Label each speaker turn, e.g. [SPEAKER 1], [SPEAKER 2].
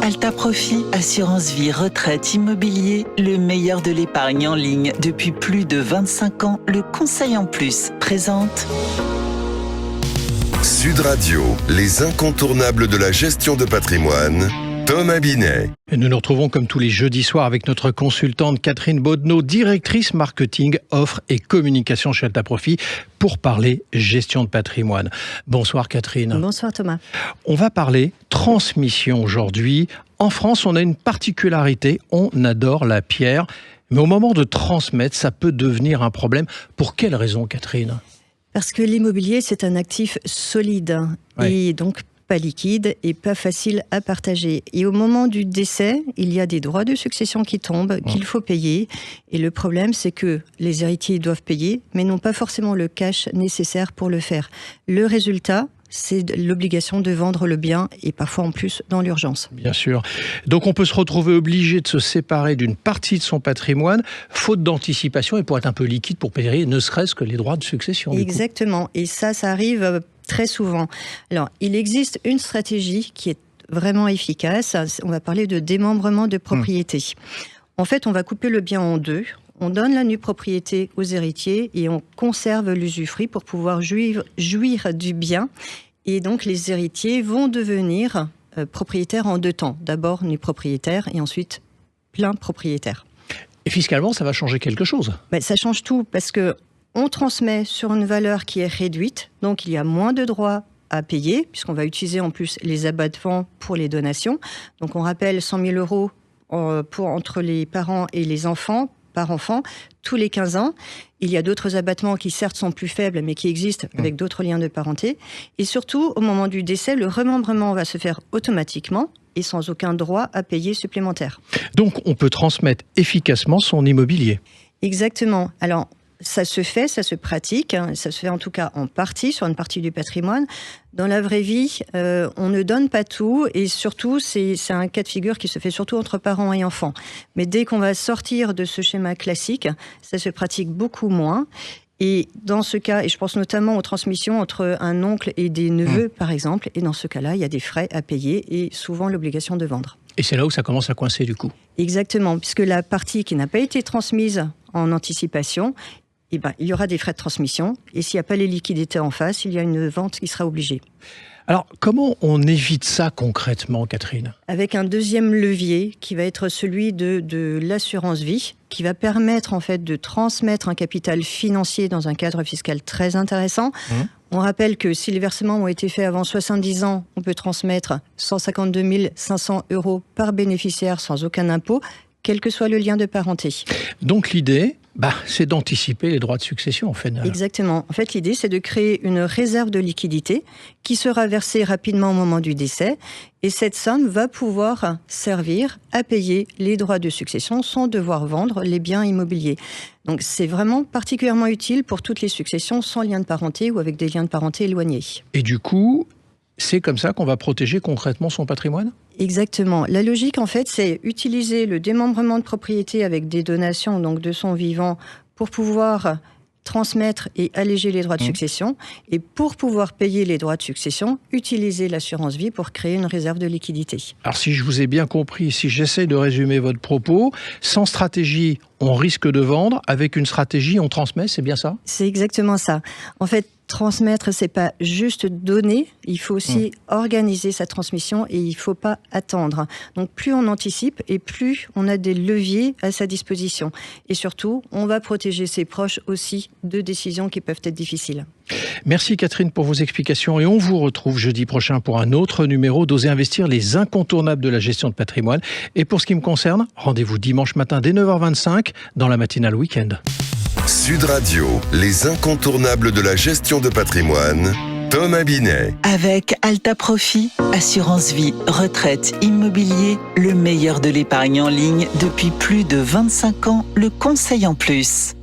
[SPEAKER 1] Alta Profit, assurance vie, retraite, immobilier, le meilleur de l'épargne en ligne depuis plus de 25 ans. Le Conseil en Plus présente
[SPEAKER 2] Sud Radio, les incontournables de la gestion de patrimoine, Thomas Binet.
[SPEAKER 3] Nous nous retrouvons comme tous les jeudis soirs avec notre consultante Catherine Boddenot, directrice marketing, offre et communication chez Alta Profit, pour parler gestion de patrimoine. Bonsoir Catherine.
[SPEAKER 4] Bonsoir Thomas.
[SPEAKER 3] On va parler transmission aujourd'hui. En France, on a une particularité, on adore la pierre, mais au moment de transmettre, ça peut devenir un problème. Pour quelle raison, Catherine ?
[SPEAKER 4] Parce que l'immobilier, c'est un actif solide et donc pas liquide et pas facile à partager. Et au moment du décès, il y a des droits de succession qui tombent, qu'il faut payer. Et le problème, c'est que les héritiers doivent payer, mais n'ont pas forcément le cash nécessaire pour le faire. Le résultat, c'est l'obligation de vendre le bien et parfois en plus dans l'urgence.
[SPEAKER 3] Bien sûr. Donc on peut se retrouver obligé de se séparer d'une partie de son patrimoine, faute d'anticipation et pour être un peu liquide pour payer ne serait-ce que les droits de succession.
[SPEAKER 4] Exactement. Et ça arrive très souvent. Alors, il existe une stratégie qui est vraiment efficace. On va parler de démembrement de propriété. En fait, on va couper le bien en deux. On donne la nue propriété aux héritiers et on conserve l'usufruit pour pouvoir jouir du bien. Et donc, les héritiers vont devenir propriétaires en deux temps. D'abord, nus propriétaires et ensuite plein propriétaire.
[SPEAKER 3] Et fiscalement, ça va changer quelque chose ?
[SPEAKER 4] Ça change tout parce que on transmet sur une valeur qui est réduite. Donc, il y a moins de droits à payer puisqu'on va utiliser en plus les abattements pour les donations. Donc, on rappelle 100 000 euros entre les parents et les enfants, par enfant, tous les 15 ans. Il y a d'autres abattements qui certes sont plus faibles, mais qui existent avec d'autres liens de parenté. Et surtout, au moment du décès, le remembrement va se faire automatiquement et sans aucun droit à payer supplémentaire.
[SPEAKER 3] Donc, on peut transmettre efficacement son immobilier.
[SPEAKER 4] Exactement. Alors, ça se fait, ça se pratique, ça se fait en tout cas en partie, sur une partie du patrimoine. Dans la vraie vie, on ne donne pas tout et surtout, c'est un cas de figure qui se fait surtout entre parents et enfants. Mais dès qu'on va sortir de ce schéma classique, ça se pratique beaucoup moins. Et dans ce cas, et je pense notamment aux transmissions entre un oncle et des neveux, par exemple, et dans ce cas-là, il y a des frais à payer et souvent l'obligation de vendre.
[SPEAKER 3] Et c'est là où ça commence à coincer du coup.
[SPEAKER 4] Exactement, puisque la partie qui n'a pas été transmise en anticipation, il y aura des frais de transmission. Et s'il n'y a pas les liquidités en face, il y a une vente qui sera obligée.
[SPEAKER 3] Alors, comment on évite ça concrètement, Catherine ?
[SPEAKER 4] Avec un deuxième levier qui va être celui de l'assurance vie, qui va permettre en fait de transmettre un capital financier dans un cadre fiscal très intéressant. On rappelle que si les versements ont été faits avant 70 ans, on peut transmettre 152 500 € par bénéficiaire sans aucun impôt, quel que soit le lien de parenté.
[SPEAKER 3] Donc l'idée, c'est d'anticiper les droits de succession en fait.
[SPEAKER 4] Exactement. En fait, l'idée, c'est de créer une réserve de liquidité qui sera versée rapidement au moment du décès. Et cette somme va pouvoir servir à payer les droits de succession sans devoir vendre les biens immobiliers. Donc c'est vraiment particulièrement utile pour toutes les successions sans lien de parenté ou avec des liens de parenté éloignés. Et
[SPEAKER 3] du coup, c'est comme ça qu'on va protéger concrètement son patrimoine ?
[SPEAKER 4] Exactement. La logique, en fait, c'est utiliser le démembrement de propriété avec des donations, donc de son vivant, pour pouvoir transmettre et alléger les droits de succession. Et pour pouvoir payer les droits de succession, utiliser l'assurance vie pour créer une réserve de liquidité. Alors,
[SPEAKER 3] si je vous ai bien compris, si j'essaie de résumer votre propos, sans stratégie, on risque de vendre. Avec une stratégie, on transmet, c'est bien ça ?
[SPEAKER 4] C'est exactement ça. En fait, transmettre, c'est pas juste donner, il faut aussi organiser sa transmission et il faut pas attendre. Donc plus on anticipe et plus on a des leviers à sa disposition. Et surtout, on va protéger ses proches aussi de décisions qui peuvent être difficiles.
[SPEAKER 3] Merci Catherine pour vos explications et on vous retrouve jeudi prochain pour un autre numéro d'Oser Investir, les incontournables de la gestion de patrimoine. Et pour ce qui me concerne, rendez-vous dimanche matin dès 9h25 dans la matinale week-end.
[SPEAKER 2] Sud Radio, les incontournables de la gestion de patrimoine, Thomas Binet.
[SPEAKER 1] Avec Alta Profit, assurance vie, retraite, immobilier, le meilleur de l'épargne en ligne depuis plus de 25 ans, le Conseil en Plus.